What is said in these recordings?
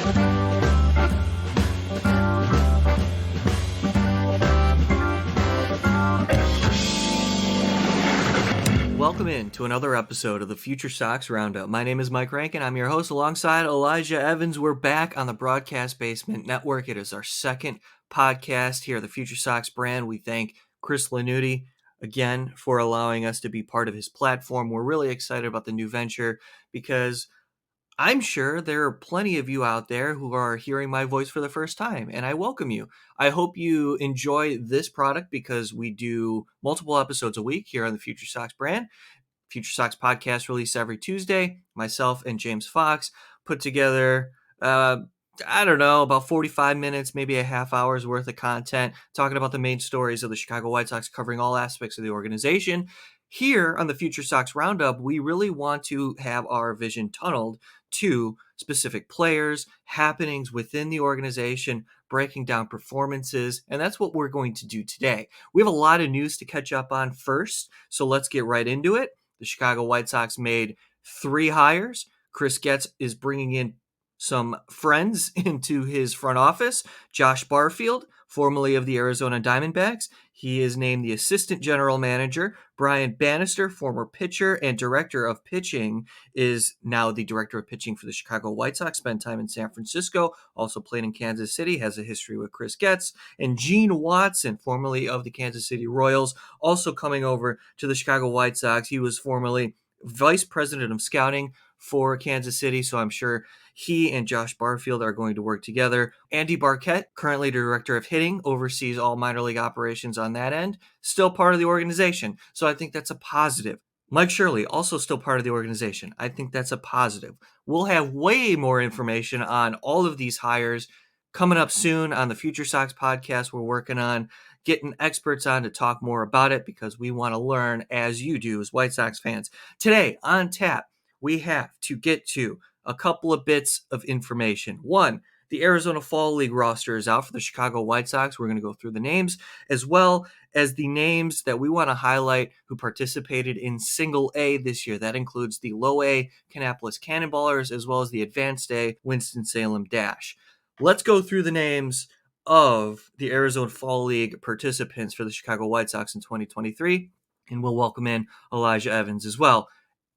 Welcome in to another episode of the FutureSox Roundup. My name is Mike Rankin. I'm your host alongside Elijah Evans. We're back on the Broadcast Basement Network. It is our second podcast here at the FutureSox brand. We thank Chris Lanuti again for allowing us to be part of his platform. We're really excited about the new venture because I'm sure there are plenty of you out there who are hearing my voice for the first time, and I welcome you. I hope you enjoy this product because we do multiple episodes a week here on the Future Sox brand. Future Sox podcast released every Tuesday. Myself and James Fox put together, about 45 minutes, maybe a half hour's worth of content, talking about the main stories of the Chicago White Sox, covering all aspects of the organization. Here on the Future Sox Roundup, we really want to have our vision tunneled to specific players, happenings within the organization, breaking down performances, and that's what we're going to do today. We have a lot of news to catch up on first, so let's get right into it. The Chicago White Sox made 3 hires. Chris Getz is bringing in some friends into his front office. Josh Barfield, formerly of the Arizona Diamondbacks, he is named the assistant general manager. Brian Bannister, former pitcher and director of pitching, is now the director of pitching for the Chicago White Sox, spent time in San Francisco, also played in Kansas City, has a history with Chris Getz. And Gene Watson, formerly of the Kansas City Royals, also coming over to the Chicago White Sox. He was formerly vice president of scouting for Kansas City, so I'm sure he and Josh Barfield are going to work together. Andy Barquette, currently director of hitting, oversees all minor league operations on that end, still part of the organization, so I think that's a positive. Mike Shirley, also still part of the organization. I think that's a positive. We'll have way more information on all of these hires coming up soon on the Future Sox podcast. We're working on getting experts on to talk more about it because we want to learn as you do as White Sox fans. Today on tap, we have to get to a couple of bits of information. One, the Arizona Fall League roster is out for the Chicago White Sox. We're going to go through the names as well as the names that we want to highlight who participated in Single A this year. That includes the Low A Kannapolis Cannonballers as well as the Advanced A Winston-Salem Dash. Let's go through the names of the Arizona Fall League participants for the Chicago White Sox in 2023, and we'll welcome in Elijah Evans as well.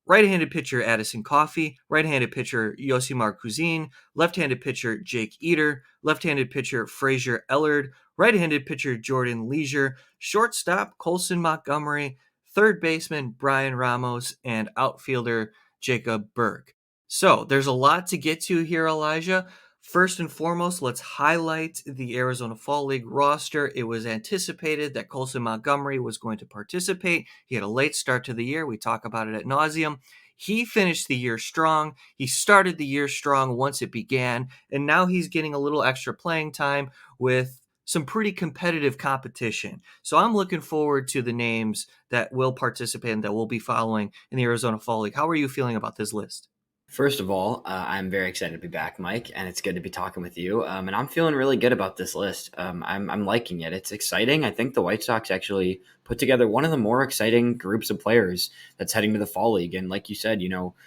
Right-handed pitcher Addison Coffey, right-handed pitcher Yosimar Kuzin, left-handed pitcher Jake Eater, left-handed pitcher Frazier Ellard, right-handed pitcher Jordan Leisure, shortstop Colson Montgomery, third baseman Brian Ramos, and outfielder Jacob Berg. So there's a lot to get to here, Elijah. First and foremost, let's highlight the Arizona Fall League roster. It was anticipated that Colson Montgomery was going to participate. He had a late start to the year. We talk about it ad nauseum. He finished the year strong. He started the year strong once it began, and now he's getting a little extra playing time with some pretty competitive competition. So I'm looking forward to the names that will participate and that we'll be following in the Arizona Fall League. How are you feeling about this list? First of all, I'm very excited to be back, Mike, and it's good to be talking with you. And I'm feeling really good about this list. I'm liking it. It's exciting. I think the White Sox actually put together one of the more exciting groups of players that's heading to the Fall League. And like you said,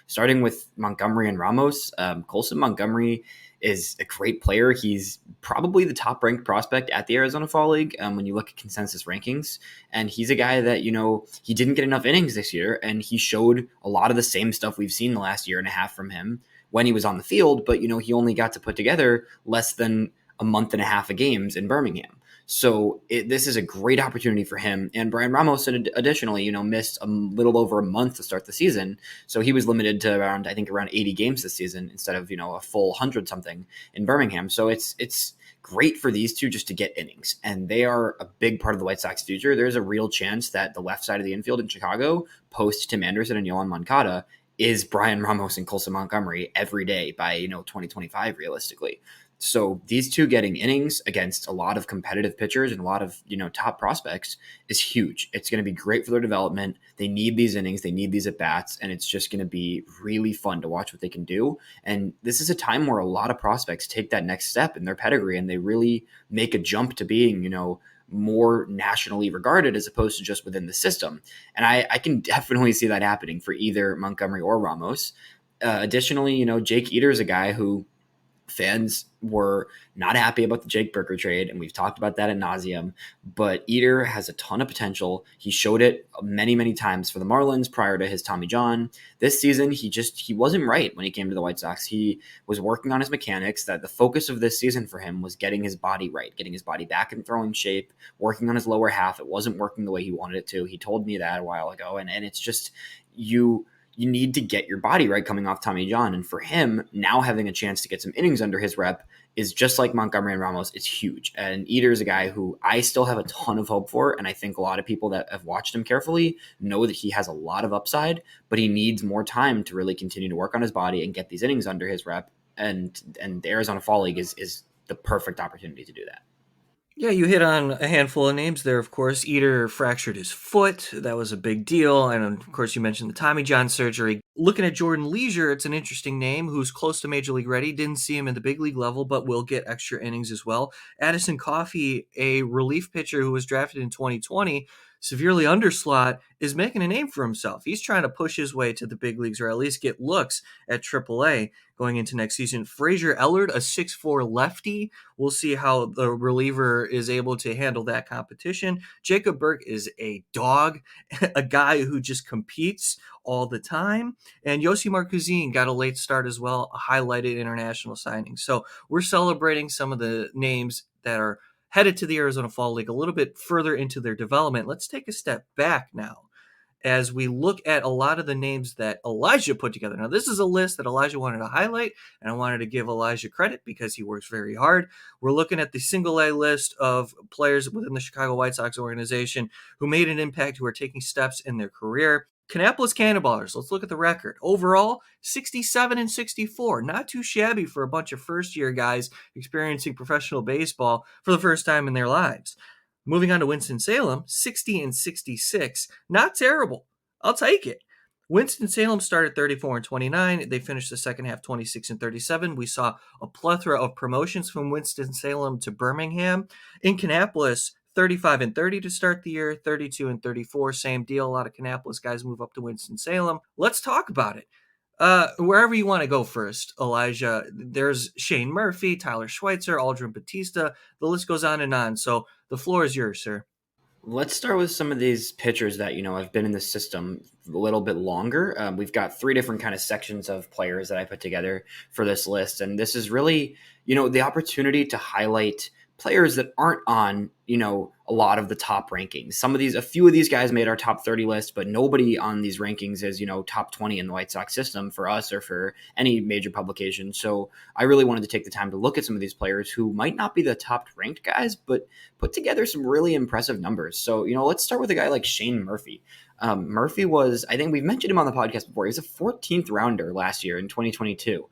starting with Montgomery and Ramos, Colson Montgomery is a great player. He's probably the top ranked prospect at the Arizona Fall League when you look at consensus rankings. And he's a guy that, he didn't get enough innings this year. And he showed a lot of the same stuff we've seen the last year and a half from him when he was on the field. But, he only got to put together less than a month and a half of games in Birmingham. So this is a great opportunity for him. And Brian Ramos, additionally, missed a little over a month to start the season. So he was limited to around 80 games this season instead of, a full 100-something in Birmingham. So it's great for these two just to get innings. And they are a big part of the White Sox future. There's a real chance that the left side of the infield in Chicago, post Tim Anderson and Yohan Moncada, is Brian Ramos and Colson Montgomery every day by, 2025, realistically. So these two getting innings against a lot of competitive pitchers and a lot of, top prospects is huge. It's going to be great for their development. They need these innings. They need these at-bats, and it's just going to be really fun to watch what they can do. And this is a time where a lot of prospects take that next step in their pedigree, and they really make a jump to being, more nationally regarded as opposed to just within the system. And I can definitely see that happening for either Montgomery or Ramos. Additionally, Jake Eater is a guy who Fans were not happy about the Jake Burger trade, and we've talked about that ad nauseum. But Eater has a ton of potential. He showed it many, many times for the Marlins prior to his Tommy John. This season, he wasn't right when he came to the White Sox. He was working on his mechanics. That the focus of this season for him was getting his body right, getting his body back in throwing shape, working on his lower half. It wasn't working the way he wanted it to. He told me that a while ago, and it's just you need to get your body right coming off Tommy John. And for him, now having a chance to get some innings under his rep is just like Montgomery and Ramos. It's huge. And Eater is a guy who I still have a ton of hope for. And I think a lot of people that have watched him carefully know that he has a lot of upside, but he needs more time to really continue to work on his body and get these innings under his rep. And the Arizona Fall League is the perfect opportunity to do that. Yeah, you hit on a handful of names there, of course. Eater fractured his foot. That was a big deal. And of course, you mentioned the Tommy John surgery. Looking at Jordan Leisure, it's an interesting name who's close to Major League ready. Didn't see him in the big league level, but will get extra innings as well. Addison Coffey, a relief pitcher who was drafted in 2020, severely underslot, is making a name for himself. He's trying to push his way to the big leagues or at least get looks at AAA going into next season. Frazier Ellard, a 6'4 lefty. We'll see how the reliever is able to handle that competition. Jacob Burke is a dog, a guy who just competes all the time. And Yosimar Kuzin got a late start as well, a highlighted international signing. So we're celebrating some of the names that are headed to the Arizona Fall League a little bit further into their development. Let's take a step back now as we look at a lot of the names that Elijah put together. Now, this is a list that Elijah wanted to highlight, and I wanted to give Elijah credit because he works very hard. We're looking at the single A list of players within the Chicago White Sox organization who made an impact, who are taking steps in their career. Kannapolis Cannonballers, let's look at the record. Overall, 67 and 64. Not too shabby for a bunch of first-year guys experiencing professional baseball for the first time in their lives. Moving on to Winston-Salem, 60 and 66. Not terrible. I'll take it. Winston-Salem started 34 and 29. They finished the second half 26 and 37. We saw a plethora of promotions from Winston-Salem to Birmingham. In Kannapolis, 35 and 30 to start the year, 32 and 34. Same deal. A lot of Kannapolis guys move up to Winston-Salem. Let's talk about it. Wherever you want to go first, Elijah, there's Shane Murphy, Tyler Schweitzer, Aldrin Batista. The list goes on and on. So the floor is yours, sir. Let's start with some of these pitchers that, have been in the system a little bit longer. We've got three different kind of sections of players that I put together for this list. And this is really, the opportunity to highlight players that aren't on, a lot of the top rankings. A few of these guys made our top 30 list, but nobody on these rankings is, top 20 in the White Sox system for us or for any major publication. So I really wanted to take the time to look at some of these players who might not be the top ranked guys, but put together some really impressive numbers. So, let's start with a guy like Shane Murphy. Murphy was, I think we've mentioned him on the podcast before. He was a 14th rounder last year in 2022.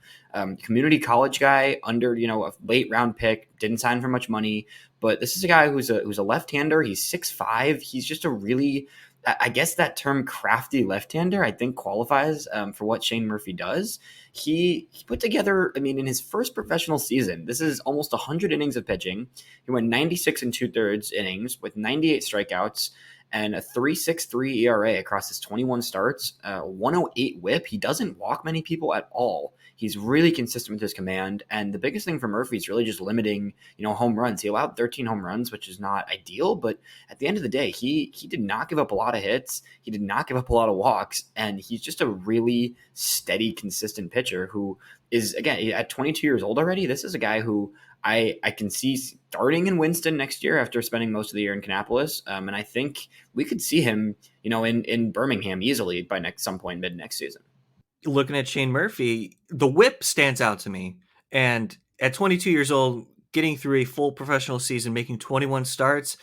Community college guy, under, a late round pick, didn't sign for much money. But this is a guy who's a left-hander. He's 6'5". He's just a really, I guess that term crafty left-hander, I think qualifies for what Shane Murphy does. He put together, in his first professional season, this is almost 100 innings of pitching. He went 96 and 2/3 innings with 98 strikeouts and a 3.63 ERA across his 21 starts, 108 whip. He doesn't walk many people at all. He's really consistent with his command. And the biggest thing for Murphy is really just limiting, home runs. He allowed 13 home runs, which is not ideal. But at the end of the day, he did not give up a lot of hits. He did not give up a lot of walks. And he's just a really steady, consistent pitcher who is, again, at 22 years old already. This is a guy who I can see starting in Winston next year after spending most of the year in Kannapolis. And I think we could see him, in Birmingham easily by some point mid next season. Looking at Shane Murphy, the whip stands out to me. And at 22 years old, getting through a full professional season, making 21 starts,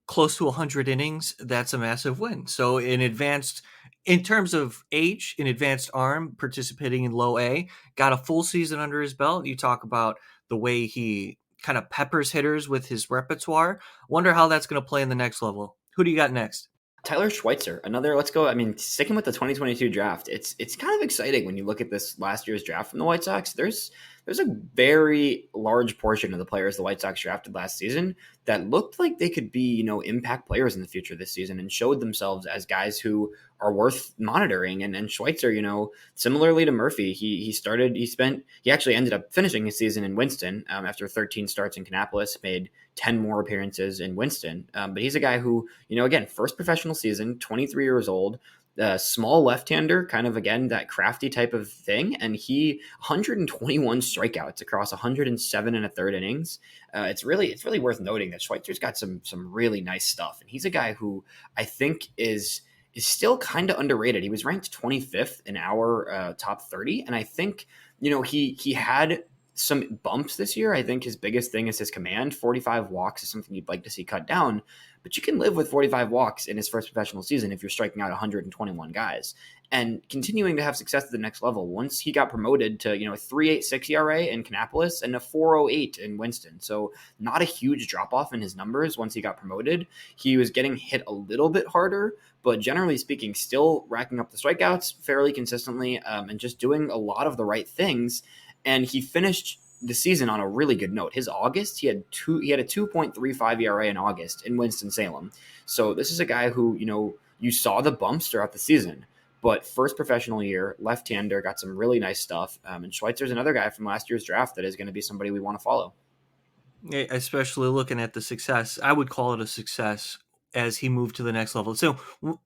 close to 100 innings, that's a massive win. So in terms of age, an advanced arm, participating in low A, got a full season under his belt. You talk about the way he kind of peppers hitters with his repertoire. Wonder how that's going to play in the next level. Who do you got next? Tyler Schweitzer, let's go. Sticking with the 2022 draft, it's kind of exciting when you look at this last year's draft from the White Sox. There's there's a very large portion of the players the White Sox drafted last season that looked like they could be, impact players in the future this season and showed themselves as guys who are worth monitoring. And Schweitzer, similarly to Murphy, he actually ended up finishing his season in Winston after 13 starts in Kannapolis, made 10 more appearances in Winston. But he's a guy who, again, first professional season, 23 years old, small left-hander, kind of, again, that crafty type of thing. And he 121 strikeouts across 107 and a third innings. It's really worth noting that Schweitzer's got some really nice stuff. And he's a guy who I think is still kind of underrated. He was ranked 25th in our top 30. And I think, he had some bumps this year. I think his biggest thing is his command. 45 walks is something you'd like to see cut down, but you can live with 45 walks in his first professional season if you're striking out 121 guys and continuing to have success at the next level. Once he got promoted to, a 3.86 ERA in Kannapolis and a 4.08 in Winston. So not a huge drop off in his numbers once he got promoted. He was getting hit a little bit harder, but generally speaking, still racking up the strikeouts fairly consistently and just doing a lot of the right things. And he finished the season on a really good note. His August, he had a 2.35 ERA in August in Winston-Salem. So this is a guy who, you saw the bumps throughout the season, but first professional year, left-hander, got some really nice stuff. And Schweitzer's another guy from last year's draft that is going to be somebody we want to follow. Especially looking at the success, I would call it a success as he moved to the next level. So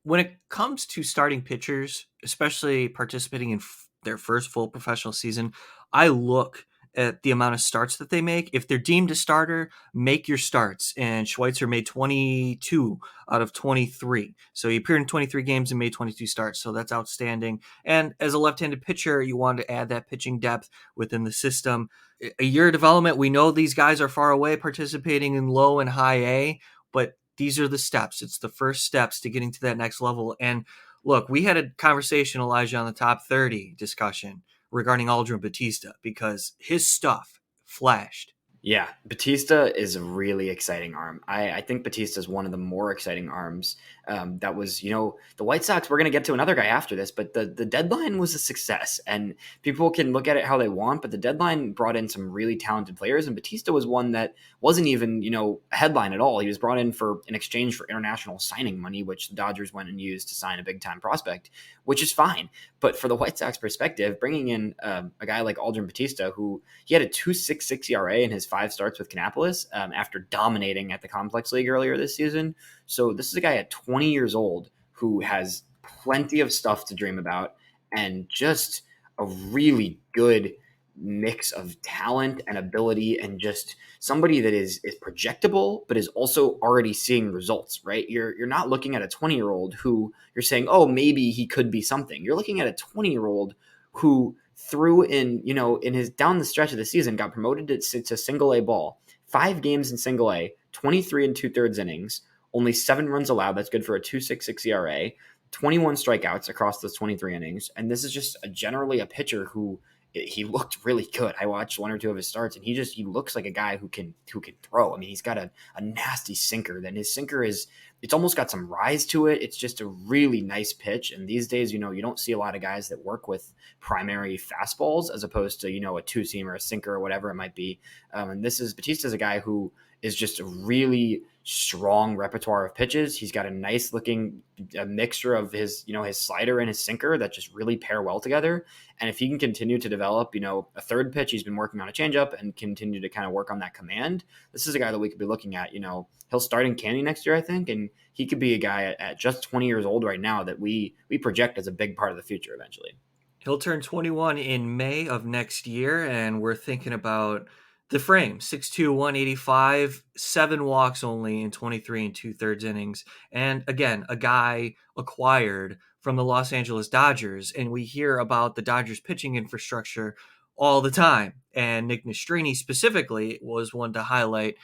when it comes to starting pitchers, especially participating in their first full professional season, I look at the amount of starts that they make. If they're deemed a starter, make your starts. And Schweitzer made 22 out of 23. So he appeared in 23 games and made 22 starts. So that's outstanding. And as a left-handed pitcher, you want to add that pitching depth within the system. A year of development, we know these guys are far away participating in low and high A, but these are the steps. It's the first steps to getting to that next level. And look, we had a conversation, Elijah, on the top 30 discussion regarding Aldrin Batista because his stuff flashed. Yeah, Batista is a really exciting arm. I think Batista is one of the more exciting arms. That was, the White Sox, we're going to get to another guy after this, but the deadline was a success. And people can look at it how they want, but the deadline brought in some really talented players. And Batista was one that wasn't even, a headline at all. He was brought in in exchange for international signing money, which the Dodgers went and used to sign a big-time prospect, which is fine. But for the White Sox perspective, bringing in a guy like Aldrin Batista, who he had a 2.66 ERA in his 5 starts with Kannapolis after dominating at the Complex League earlier this season. So this is a guy at 20 years old who has plenty of stuff to dream about and just a really good mix of talent and ability and just somebody that is projectable but is also already seeing results, right? You're not looking at a 20-year-old who you're saying, oh, maybe he could be something. You're looking at a 20-year-old who threw in his down the stretch of the season, got promoted to single A ball, 5 games in single A, 23 and 2/3 innings, only 7 runs allowed. That's good for a 2.66 ERA, 21 strikeouts across those 23 innings. And this is just generally a pitcher who he looked really good. I watched 1 or 2 of his starts and he looks like a guy who can throw. I mean, he's got a nasty sinker. Then his sinker it's almost got some rise to it. It's just a really nice pitch. And these days, you don't see a lot of guys that work with primary fastballs as opposed to, a 2-seam or a sinker or whatever it might be. And Batista's a guy who is just a really strong repertoire of pitches. He's got a nice looking mixture of his slider and his sinker that just really pair well together. And if he can continue to develop, a third pitch, he's been working on a changeup and continue to kind of work on that command. This is a guy that we could be looking at, he'll start in Candy next year, I think. And he could be a guy at just 20 years old right now that we project as a big part of the future eventually. He'll turn 21 in May of next year. And we're thinking about the frame, 6'2", 185, 7 walks only in 23 and 2/3 innings. And again, a guy acquired from the Los Angeles Dodgers. And we hear about the Dodgers pitching infrastructure all the time. And Nick Nastrini specifically was one to highlight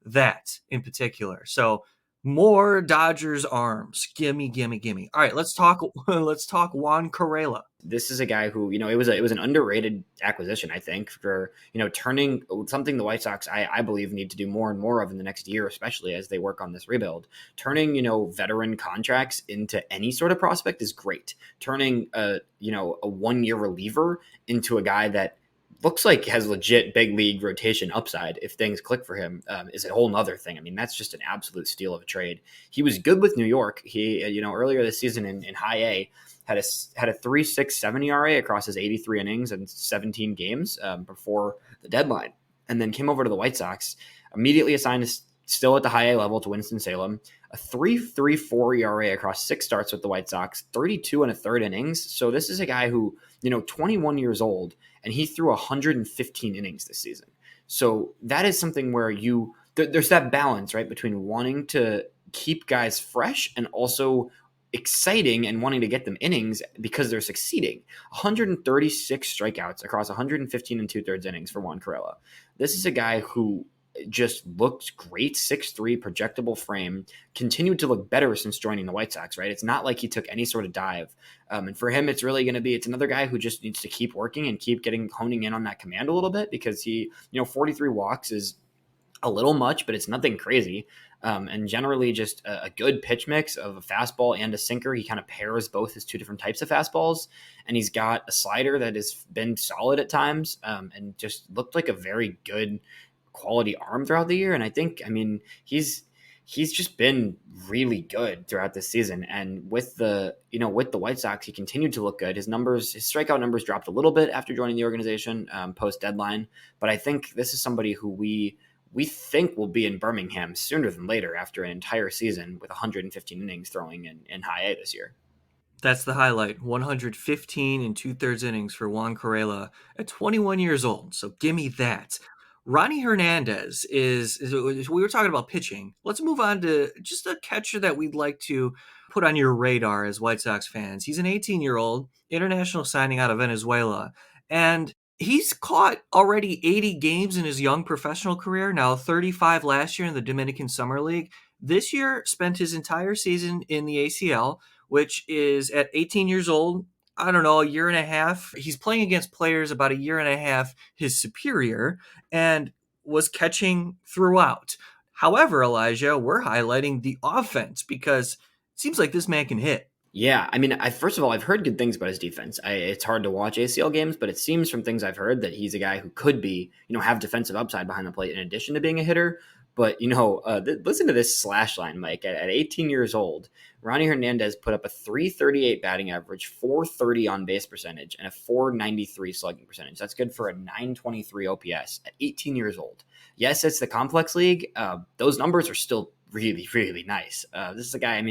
that in particular. So more Dodgers arms. Gimme. All right, let's talk Juan Correa. This is a guy who, it was an underrated acquisition, I think, for, turning something the White Sox, I believe, need to do more and more of in the next year, especially as they work on this rebuild. Turning, veteran contracts into any sort of prospect is great. Turning a 1-year reliever into a guy that looks like has legit big league rotation upside if things click for him, is a whole nother thing. I mean, that's just an absolute steal of a trade. He was good with New York. He, earlier this season in high A, had a 3.67 ERA across his 83 innings and 17 games before the deadline, and then came over to the White Sox, immediately assigned still at the high A level to Winston-Salem, a 3.34 ERA across 6 starts with the White Sox, 32 and a third innings. So this is a guy who, 21 years old, and he threw 115 innings this season. So that is something where there's that balance, right, between wanting to keep guys fresh and also exciting and wanting to get them innings because they're succeeding. 136 strikeouts across 115 and 2/3 innings for Juan Corella. This is a guy who just looked great, 6'3", projectable frame, continued to look better since joining the White Sox, right? It's not like he took any sort of dive. And for him, it's really going to be, it's another guy who just needs to keep working and keep honing in on that command a little bit, because he, 43 walks is a little much, but it's nothing crazy. And generally just a good pitch mix of a fastball and a sinker. He kind of pairs both his two different types of fastballs, and he's got a slider that has been solid at times, and just looked like a very good quality arm throughout the year. And I think, he's just been really good throughout this season. And with the White Sox, he continued to look good. His strikeout numbers dropped a little bit after joining the organization post deadline. But I think this is somebody who we think will be in Birmingham sooner than later after an entire season with 115 innings throwing in high A this year. That's the highlight. 115 and 2/3 innings for Juan Corella at 21 years old. So give me that. Ronnie Hernandez we were talking about pitching. Let's move on to just a catcher that we'd like to put on your radar as White Sox fans. He's an 18-year-old international signing out of Venezuela, and he's caught already 80 games in his young professional career, now 35 last year in the Dominican Summer League. This year, spent his entire season in the ACL, which is at 18 years old, I don't know, a year and a half. He's playing against players about a year and a half his superior, and was catching throughout. However, Elijah, we're highlighting the offense because it seems like this man can hit. Yeah, first of all, I've heard good things about his defense. It's hard to watch ACL games, but it seems from things I've heard that he's a guy who could be, have defensive upside behind the plate in addition to being a hitter. But, listen to this slash line, Mike. At 18 years old, Ronnie Hernandez put up a 338 batting average, 430 on base percentage, and a 493 slugging percentage. That's good for a 923 OPS at 18 years old. Yes, it's the complex league. Those numbers are still really, really nice. This is a guy,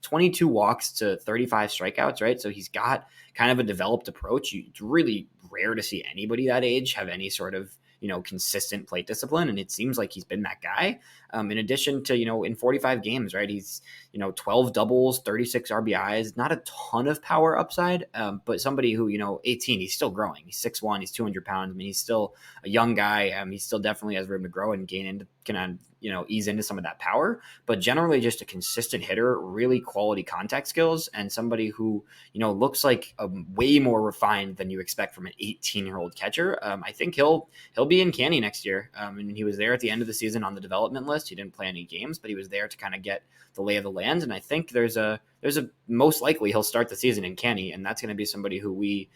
22 walks to 35 strikeouts, right? So he's got kind of a developed approach. It's really rare to see anybody that age have any sort of, consistent plate discipline. And it seems like he's been that guy. In addition to, in 45 games, right? He's, 12 doubles, 36 RBIs, not a ton of power upside, but somebody who, 18, he's still growing. He's 6'1", he's 200 pounds. He's still a young guy. He still definitely has room to grow and gain into, ease into some of that power, but generally just a consistent hitter, really quality contact skills, and somebody who, looks like a way more refined than you expect from an 18-year-old catcher. I think he'll be in Canny next year. And he was there at the end of the season on the development list. He didn't play any games, but he was there to kind of get the lay of the land. And I think there's a most likely he'll start the season in Canny, and that's going to be somebody who we,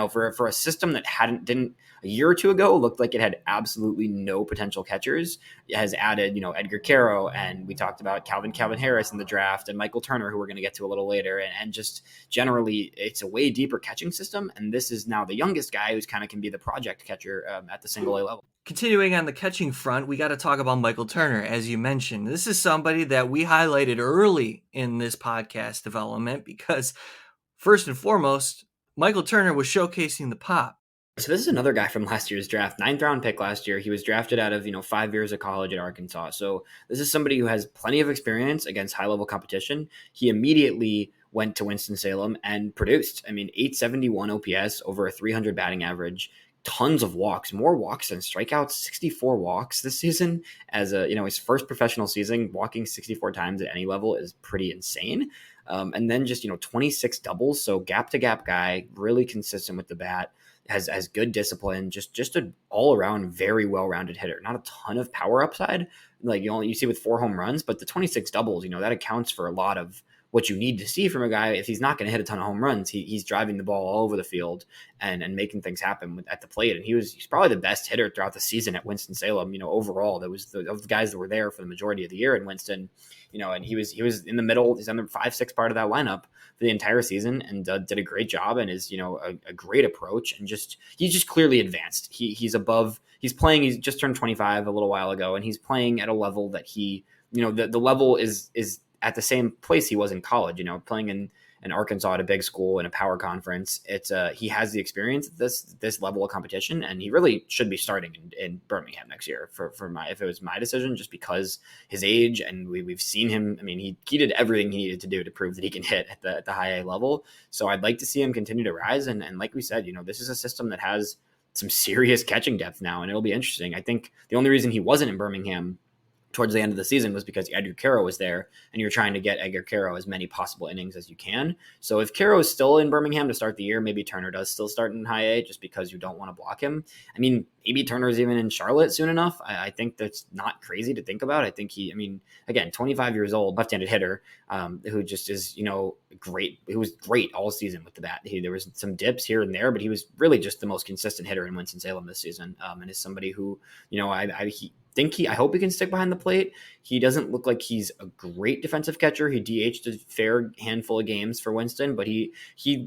for a system that didn't a year or two ago looked like it had absolutely no potential catchers, it has added, Edgar Caro, and we talked about Calvin Harris in the draft, and Michael Turner, who we're going to get to a little later, and just generally it's a way deeper catching system. And this is now the youngest guy who's kind of can be the project catcher at the single A level. Continuing on the catching front, we got to talk about Michael Turner, as you mentioned. This is somebody that we highlighted early in this podcast development because, first and foremost, Michael Turner was showcasing the pop. So this is another guy from last year's draft, 9th round pick last year. He was drafted out of, 5 years of college at Arkansas. So this is somebody who has plenty of experience against high-level competition. He immediately went to Winston-Salem and produced. 871 OPS, over a 300 batting average, tons of walks, more walks than strikeouts, 64 walks this season as his first professional season. Walking 64 times at any level is pretty insane. And then just, 26 doubles. So gap to gap guy, really consistent with the bat, has good discipline, just an all around very well-rounded hitter. Not a ton of power upside like you see with 4 home runs, but the 26 doubles, that accounts for a lot of what you need to see from a guy. If he's not going to hit a ton of home runs, he's driving the ball all over the field and making things happen at the plate. And he's probably the best hitter throughout the season at Winston-Salem. Overall, that was of the guys that were there for the majority of the year in Winston. And he was in the middle. He's on the 5-6 part of that lineup for the entire season and did a great job and is a great approach and he's just clearly advanced. He's above. He's playing. He's just turned 25 a little while ago, and he's playing at a level that the level is at the same place he was in college. Playing in Arkansas at a big school in a power conference. He has the experience at this level of competition, and he really should be starting in Birmingham next year if it was my decision, just because his age and we've seen him. I mean, he did everything he needed to do to prove that he can hit at the high A level. So I'd like to see him continue to rise. And like we said, this is a system that has some serious catching depth now, and it'll be interesting. I think the only reason he wasn't in Birmingham towards the end of the season was because Edgar Caro was there, and you're trying to get Edgar Caro as many possible innings as you can. So if Caro is still in Birmingham to start the year, maybe Turner does still start in high A just because you don't want to block him. I mean, maybe Turner is even in Charlotte soon enough. I think that's not crazy to think about. I think again, 25 years old, left-handed hitter, who just is, great. He was great all season with the bat. There was some dips here and there, but he was really just the most consistent hitter in Winston-Salem this season. And is somebody who, I hope he can stick behind the plate. He doesn't look like he's a great defensive catcher. He DH'd a fair handful of games for Winston, but he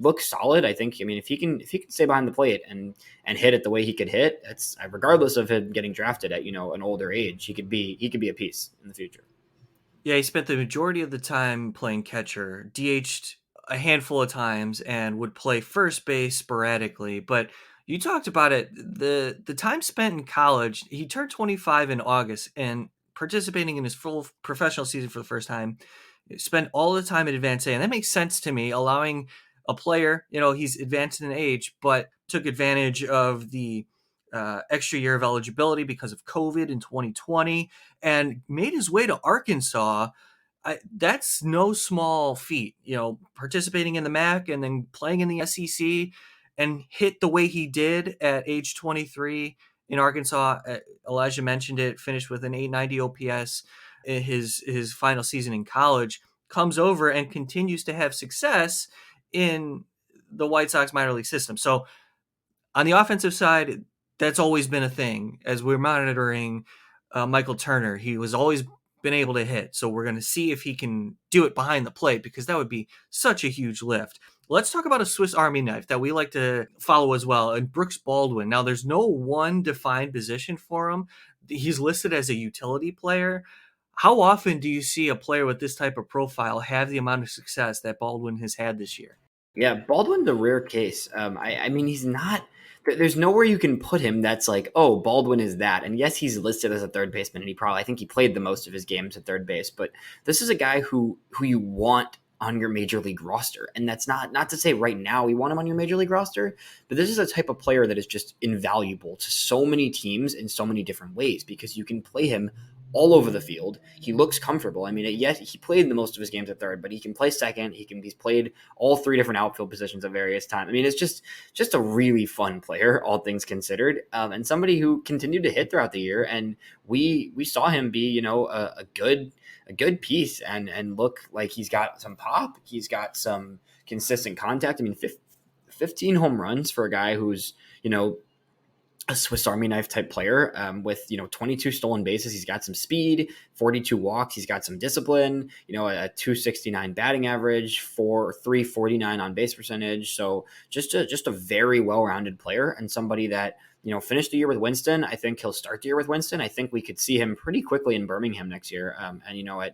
looks solid. I think. If he can stay behind the plate and hit it the way he could hit, it's regardless of him getting drafted at an older age, he could be a piece in the future. Yeah, he spent the majority of the time playing catcher, DH'd a handful of times, and would play first base sporadically. But you talked about it, the time spent in college. He turned 25 in August and participating in his full professional season for the first time. Spent all the time at advanced A, and that makes sense to me, allowing a player, he's advanced in age, but took advantage of the extra year of eligibility because of COVID in 2020 and made his way to Arkansas. That's no small feat, participating in the MAC and then playing in the SEC and hit the way he did at age 23 in Arkansas. Elijah mentioned it, finished with an 890 OPS in his final season in college, comes over and continues to have success in the White Sox minor league system. So on the offensive side, that's always been a thing. As we're monitoring Michael Turner, he was always been able to hit. So we're going to see if he can do it behind the plate, because that would be such a huge lift. Let's talk about a Swiss Army knife that we like to follow as well, and Brooks Baldwin. Now, there's no one defined position for him. He's listed as a utility player. How often do you see a player with this type of profile have the amount of success that Baldwin has had this year? Yeah, Baldwin's a rare case. I mean, he's not. There's nowhere you can put him that's like, oh, Baldwin is that. And yes, he's listed as a third baseman, and I think he played the most of his games at third base. But this is a guy who you want on your major league roster. And that's not to say right now we want him on your major league roster, but this is a type of player that is just invaluable to so many teams in so many different ways, because you can play him all over the field. He looks comfortable. I mean, yes, he played the most of his games at third, but he can play second. He's played all three different outfield positions at various times. I mean, it's just a really fun player, all things considered, and somebody who continued to hit throughout the year. And we saw him be, a good piece and look like he's got some pop. He's got some consistent contact. I mean, 15 home runs for a guy who's, a Swiss Army knife type player, with 22 stolen bases. He's got some speed, 42 walks. He's got some discipline. A 269 batting average, 349 on base percentage. So just a very well rounded player, and somebody that finished the year with Winston. I think he'll start the year with Winston. I think we could see him pretty quickly in Birmingham next year. And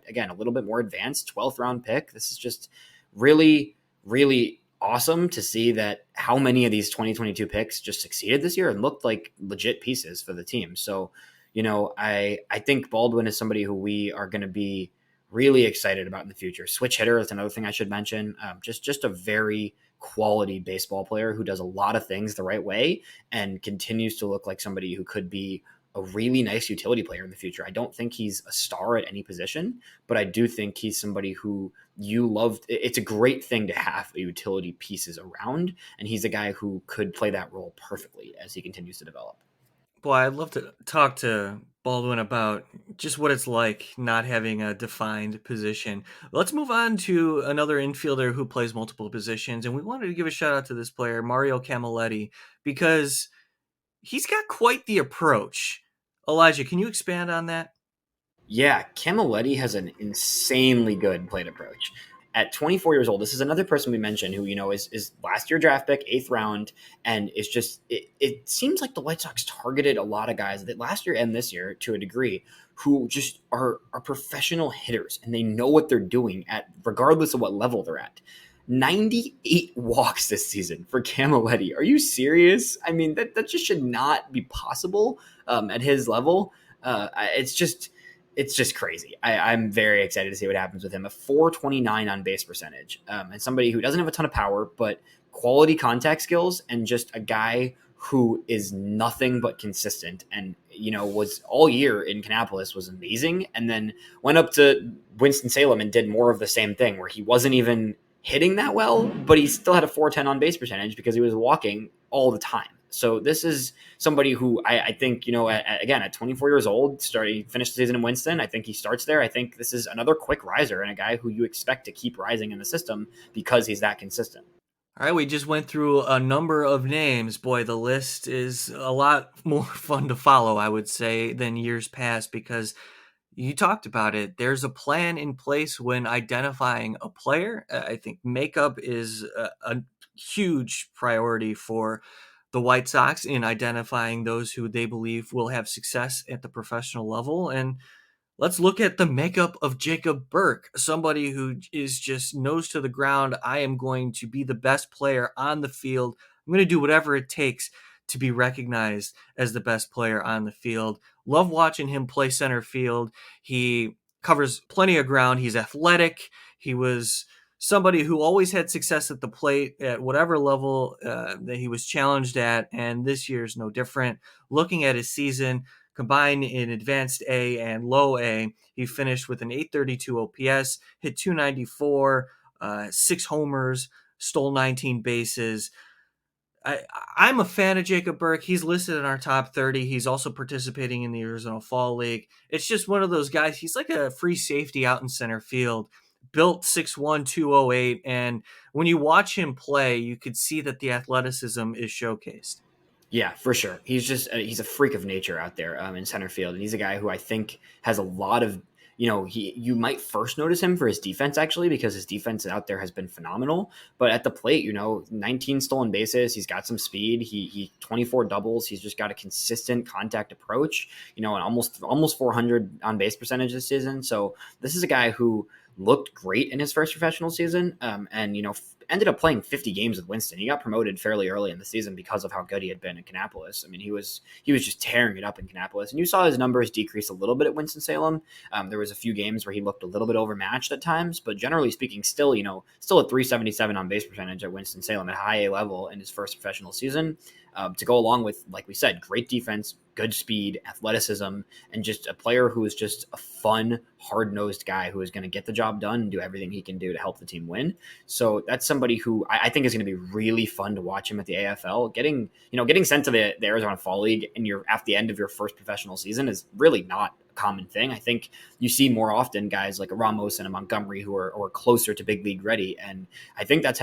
again, a little bit more advanced, 12th round pick. This is just really, really awesome to see that how many of these 2022 picks just succeeded this year and looked like legit pieces for the team. So, I think Baldwin is somebody who we are going to be really excited about in the future. Switch hitter is another thing I should mention. Just a very quality baseball player who does a lot of things the right way and continues to look like somebody who could be a really nice utility player in the future. I don't think he's a star at any position, but I do think he's somebody who you love. It's a great thing to have utility pieces around, and he's a guy who could play that role perfectly as he continues to develop. Boy, I'd love to talk to Baldwin about just what it's like not having a defined position. Let's move on to another infielder who plays multiple positions, and we wanted to give a shout out to this player, Mario Camilletti, because he's got quite the approach. Elijah, can you expand on that? Yeah, Camilletti has an insanely good plate approach. At 24 years old, this is another person we mentioned who, is last year draft pick, eighth round, and is just, it seems like the White Sox targeted a lot of guys that last year and this year to a degree who just are professional hitters and they know what they're doing at regardless of what level they're at. 98 walks this season for Camilletti. Are you serious? I mean, that just should not be possible at his level. It's just crazy. I'm very excited to see what happens with him. A 429 on base percentage, and somebody who doesn't have a ton of power, but quality contact skills, and just a guy who is nothing but consistent. And was all year in Kannapolis was amazing, and then went up to Winston-Salem and did more of the same thing, where he wasn't even hitting that well, but he still had a 410 on base percentage because he was walking all the time. So this is somebody who I think, again, at 24 years old, finished the season in Winston. I think he starts there. I think this is another quick riser and a guy who you expect to keep rising in the system because he's that consistent. All right, we just went through a number of names. Boy, the list is a lot more fun to follow, I would say, than years past because you talked about it. There's a plan in place when identifying a player. I think makeup is a huge priority for the White Sox in identifying those who they believe will have success at the professional level. And let's look at the makeup of Jacob Burke, somebody who is just nose to the ground. I am going to be the best player on the field. I'm going to do whatever it takes to be recognized as the best player on the field. Love watching him play center field. He covers plenty of ground. He's athletic. He was somebody who always had success at the plate at whatever level that he was challenged at, and this year's no different. Looking at his season, combined in advanced A and low A, he finished with an 832 OPS, hit 294, 6 homers, stole 19 bases. I'm a fan of Jacob Burke. He's listed in our top 30. He's also participating in the Arizona Fall League. It's just one of those guys. He's like a free safety out in center field, built 6'1", 208. And when you watch him play, you could see that the athleticism is showcased. Yeah, for sure. He's a freak of nature out there in center field, and he's a guy who I think has a lot of you might first notice him for his defense actually because his defense out there has been phenomenal. But at the plate, 19 stolen bases, he's got some speed. He 24 doubles. He's just got a consistent contact approach. And almost 400 on base percentage this season. So this is a guy who looked great in his first professional season, and ended up playing 50 games with Winston. He got promoted fairly early in the season because of how good he had been in Kannapolis. I mean, he was just tearing it up in Kannapolis, and you saw his numbers decrease a little bit at Winston-Salem. There was a few games where he looked a little bit overmatched at times, but generally speaking, still a 377 on base percentage at Winston-Salem at high A level in his first professional season. To go along with, like we said, great defense, good speed, athleticism, and just a player who is just a fun, hard-nosed guy who is going to get the job done and do everything he can do to help the team win. So that's somebody who I think is going to be really fun to watch him at the AFL. Getting sent to the Arizona Fall League and you're at the end of your first professional season is really not a common thing. I think you see more often guys like a Ramos and a Montgomery who are closer to big league ready. And I think that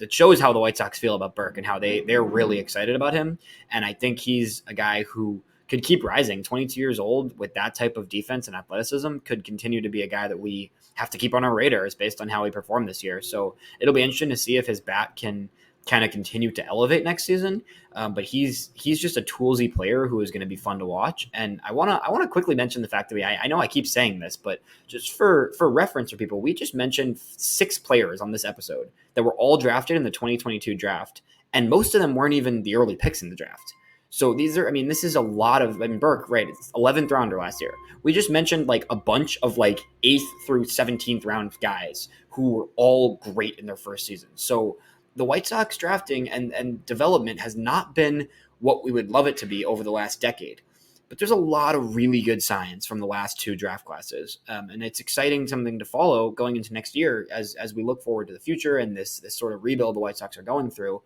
shows how the White Sox feel about Burke and how they're really excited about him. And I think he's a guy who could keep rising. 22 years old with that type of defense and athleticism could continue to be a guy that we have to keep on our radars based on how he performed this year. So it'll be interesting to see if his bat can kind of continue to elevate next season. But he's just a toolsy player who is going to be fun to watch. And I want to quickly mention the fact that I know I keep saying this, but just for reference for people, we just mentioned 6 players on this episode that were all drafted in the 2022 draft. And most of them weren't even the early picks in the draft. So this is a lot of, Burke, right? It's 11th rounder last year. We just mentioned like a bunch of like 8th through 17th round guys who were all great in their first season. So the White Sox drafting and development has not been what we would love it to be over the last decade. But there's a lot of really good signs from the last 2 draft classes. And it's exciting, something to follow going into next year as we look forward to the future and this sort of rebuild the White Sox are going through.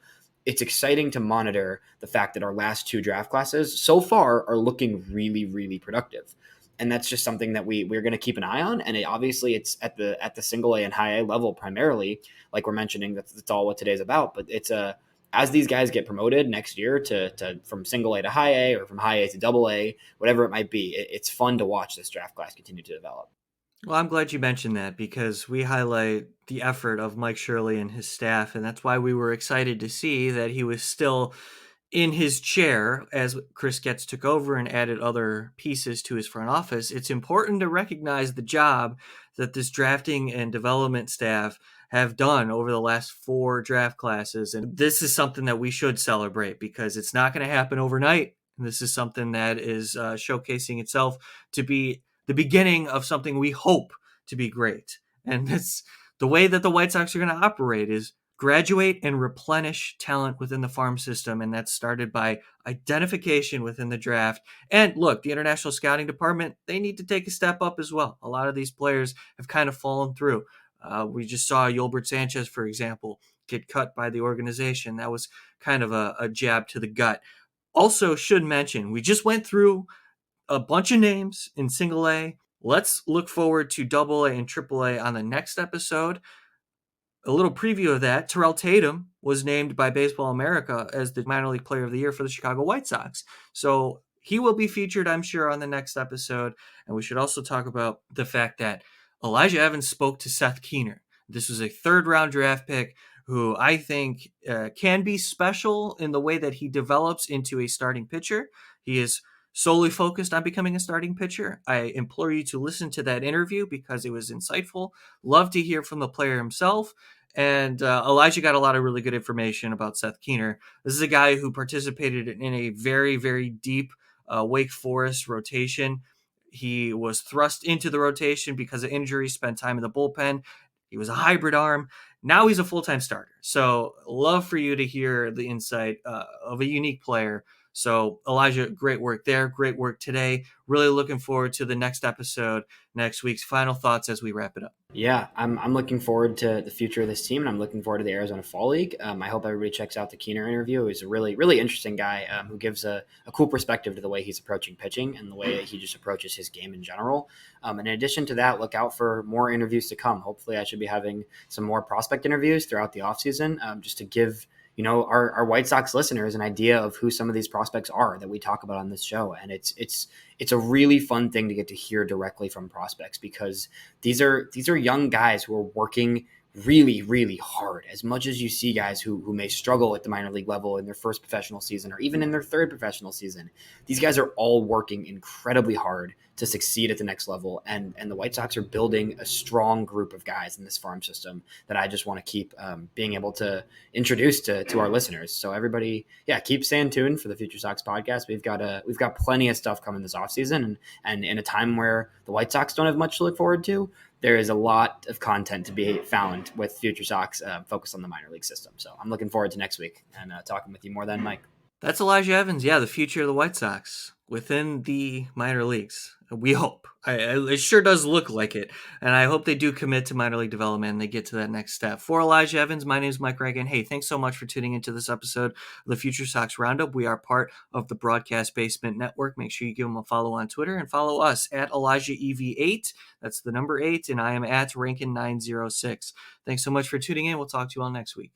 it's exciting to monitor the fact that our last two draft classes so far are looking really, really productive. And that's just something that we're going to keep an eye on. And obviously it's at the single A and high A level primarily, like we're mentioning, that's all what today's about. But it's as these guys get promoted next year to from single A to high A, or from high A to double A, whatever it might be, it's fun to watch this draft class continue to develop. Well, I'm glad you mentioned that because we highlight the effort of Mike Shirley and his staff, and that's why we were excited to see that he was still in his chair as Chris Getz took over and added other pieces to his front office. It's important to recognize the job that this drafting and development staff have done over the last 4 draft classes. And this is something that we should celebrate because it's not going to happen overnight. And this is something that is showcasing itself to be the beginning of something we hope to be great. And that's the way that the White Sox are going to operate is graduate and replenish talent within the farm system. And that's started by identification within the draft. And look, the international scouting department, they need to take a step up as well. A lot of these players have kind of fallen through. We just saw Yolbert Sanchez, for example, get cut by the organization. That was kind of a jab to the gut. Also should mention, we just went through a bunch of names in single A. Let's look forward to double A and triple A on the next episode. A little preview of that, Terrell Tatum was named by Baseball America as the minor league player of the year for the Chicago White Sox. So he will be featured, I'm sure, on the next episode. And we should also talk about the fact that Elijah Evans spoke to Seth Keener. This was a 3rd-round draft pick who I think can be special in the way that he develops into a starting pitcher. He is solely focused on becoming a starting pitcher. I implore you to listen to that interview because it was insightful. Love to hear from the player himself. And Elijah got a lot of really good information about Seth Keener. This is a guy who participated in a very, very deep Wake Forest rotation. He was thrust into the rotation because of injury, spent time in the bullpen. He was a hybrid arm. Now he's a full-time starter. So love for you to hear the insight of a unique player. So Elijah, great work there. Great work today. Really looking forward to the next episode next week's final thoughts as we wrap it up. Yeah, I'm looking forward to the future of this team, and I'm looking forward to the Arizona Fall League. I hope everybody checks out the Keener interview. He's a really, really interesting guy who gives a cool perspective to the way he's approaching pitching and the way that he just approaches his game in general. In addition to that, look out for more interviews to come. Hopefully I should be having some more prospect interviews throughout the offseason just to give our White Sox listeners an idea of who some of these prospects are that we talk about on this show. And it's a really fun thing to get to hear directly from prospects because these are young guys who are working really, really hard. As much as you see guys who may struggle at the minor league level in their first professional season or even in their 3rd professional season, these guys are all working incredibly hard to succeed at the next level. And the White Sox are building a strong group of guys in this farm system that I just want to keep being able to introduce to our listeners. So everybody, keep staying tuned for the Future Sox podcast. We've got plenty of stuff coming this offseason. And in a time where the White Sox don't have much to look forward to, there is a lot of content to be found with Future Sox focused on the minor league system. So I'm looking forward to next week and talking with you more then, Mike. That's Elijah Evans. Yeah, the future of the White Sox within the minor leagues. We hope. It sure does look like it. And I hope they do commit to minor league development and they get to that next step. For Elijah Evans, my name is Mike Rankin. Hey, thanks so much for tuning into this episode of the Future Sox Roundup. We are part of the Broadcast Basement Network. Make sure you give them a follow on Twitter and follow us at ElijahEV8. That's the number 8. And I am at Rankin906. Thanks so much for tuning in. We'll talk to you all next week.